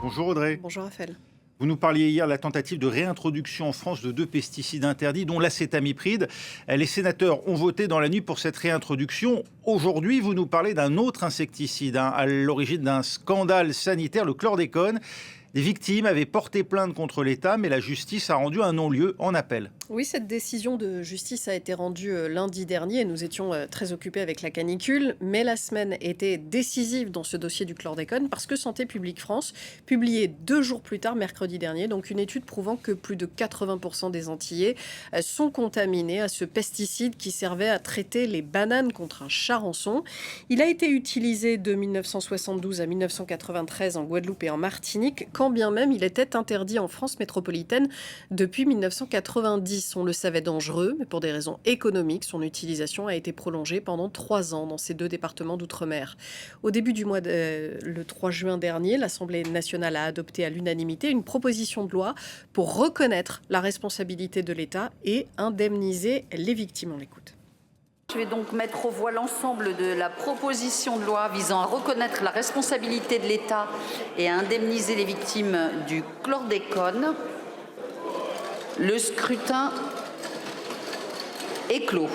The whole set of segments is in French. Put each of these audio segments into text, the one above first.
Bonjour Audrey. Bonjour Raphaël. Vous nous parliez hier de la tentative de réintroduction en France de deux pesticides interdits, dont l'acétamipride. Les sénateurs ont voté dans la nuit pour cette réintroduction. Aujourd'hui, vous nous parlez d'un autre insecticide, à l'origine d'un scandale sanitaire, le chlordécone. Des victimes avaient porté plainte contre l'État, mais la justice a rendu un non-lieu en appel. Oui, cette décision de justice a été rendue lundi dernier. Nous étions très occupés avec la canicule, mais la semaine était décisive dans ce dossier du chlordécone parce que Santé publique France publiait 2 jours plus tard, mercredi dernier, donc une étude prouvant que plus de 80% des Antillais sont contaminés à ce pesticide qui servait à traiter les bananes contre un charançon. Il a été utilisé de 1972 à 1993 en Guadeloupe et en Martinique, quand bien même il était interdit en France métropolitaine depuis 1990. On le savait dangereux, mais pour des raisons économiques, son utilisation a été prolongée pendant 3 ans dans ces 2 départements d'outre-mer. Au début du mois, le 3 juin dernier, l'Assemblée nationale a adopté à l'unanimité une proposition de loi pour reconnaître la responsabilité de l'État et indemniser les victimes. On l'écoute. Je vais donc mettre aux voix l'ensemble de la proposition de loi visant à reconnaître la responsabilité de l'État et à indemniser les victimes du chlordécone. Le scrutin est clos.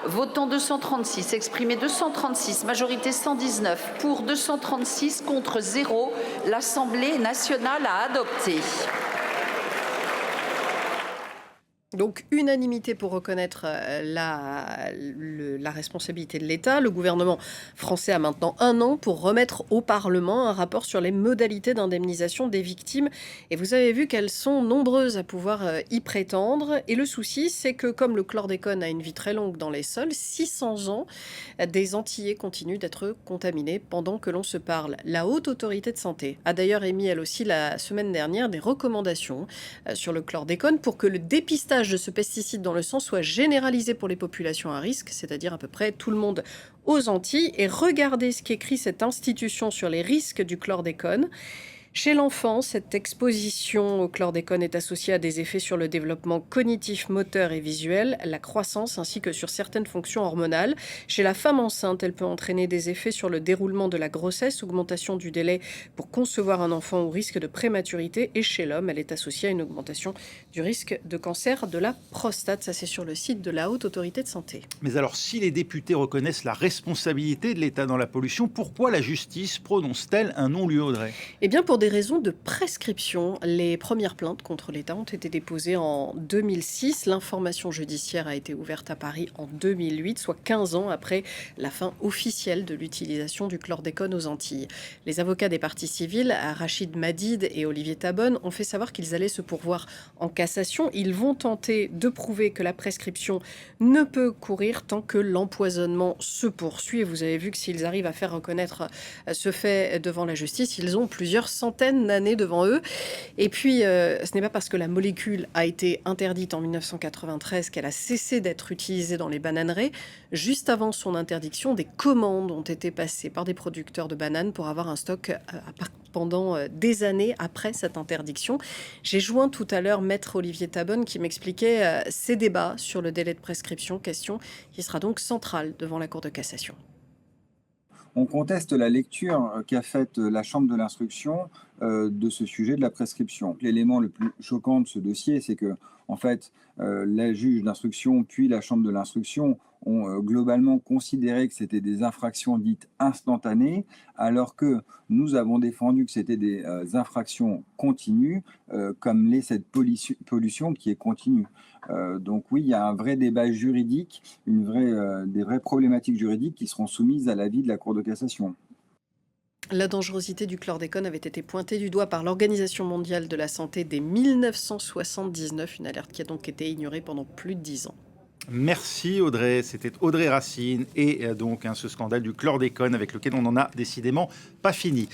Votant 236, exprimé 236, majorité 119, pour 236, contre 0. L'Assemblée nationale a adopté. Donc, unanimité pour reconnaître la responsabilité de l'État. Le gouvernement français a maintenant 1 an pour remettre au Parlement un rapport sur les modalités d'indemnisation des victimes. Et vous avez vu qu'elles sont nombreuses à pouvoir y prétendre. Et le souci, c'est que comme le chlordécone a une vie très longue dans les sols, 600 ans, des Antillais continuent d'être contaminés pendant que l'on se parle. La Haute Autorité de Santé a d'ailleurs émis, elle aussi, la semaine dernière, des recommandations sur le chlordécone pour que le dépistage de ce pesticide dans le sang soit généralisé pour les populations à risque, c'est-à-dire à peu près tout le monde aux Antilles. Et regardez ce qu'écrit cette institution sur les risques du chlordécone. Chez l'enfant, cette exposition au chlordécone est associée à des effets sur le développement cognitif, moteur et visuel, la croissance ainsi que sur certaines fonctions hormonales. Chez la femme enceinte, elle peut entraîner des effets sur le déroulement de la grossesse, augmentation du délai pour concevoir un enfant ou risque de prématurité. Et chez l'homme, elle est associée à une augmentation du risque de cancer de la prostate. Ça, c'est sur le site de la Haute Autorité de Santé. Mais alors, si les députés reconnaissent la responsabilité de l'État dans la pollution, pourquoi la justice prononce-t-elle un non-lieu, Audrey ? Eh bien, pour des raisons de prescription, les premières plaintes contre l'État ont été déposées en 2006. L'information judiciaire a été ouverte à Paris en 2008, soit 15 ans après la fin officielle de l'utilisation du chlordécone aux Antilles. Les avocats des parties civiles, Rachid Madid et Olivier Tabonne, ont fait savoir qu'ils allaient se pourvoir en cassation. Ils vont tenter de prouver que la prescription ne peut courir tant que l'empoisonnement se poursuit. Et vous avez vu que s'ils arrivent à faire reconnaître ce fait devant la justice, ils ont plusieurs centaines d'années devant eux. Et puis, ce n'est pas parce que la molécule a été interdite en 1993 qu'elle a cessé d'être utilisée dans les bananeraies. Juste avant son interdiction, des commandes ont été passées par des producteurs de bananes pour avoir un stock pendant des années après cette interdiction. J'ai joint tout à l'heure Maître Olivier Tabonne qui m'expliquait ces débats sur le délai de prescription, question qui sera donc centrale devant la Cour de cassation. On conteste la lecture qu'a faite la Chambre de l'instruction de ce sujet de la prescription. L'élément le plus choquant de ce dossier, c'est que, en fait, la juge d'instruction puis la Chambre de l'instruction ont globalement considéré que c'était des infractions dites instantanées, alors que nous avons défendu que c'était des infractions continues, comme l'est cette pollution qui est continue. Donc oui, il y a un vrai débat juridique, des vraies problématiques juridiques qui seront soumises à l'avis de la Cour de cassation. La dangerosité du chlordécone avait été pointée du doigt par l'Organisation mondiale de la santé dès 1979, une alerte qui a donc été ignorée pendant plus de 10 ans. Merci Audrey, c'était Audrey Racine et donc ce scandale du chlordécone avec lequel on n'en a décidément pas fini.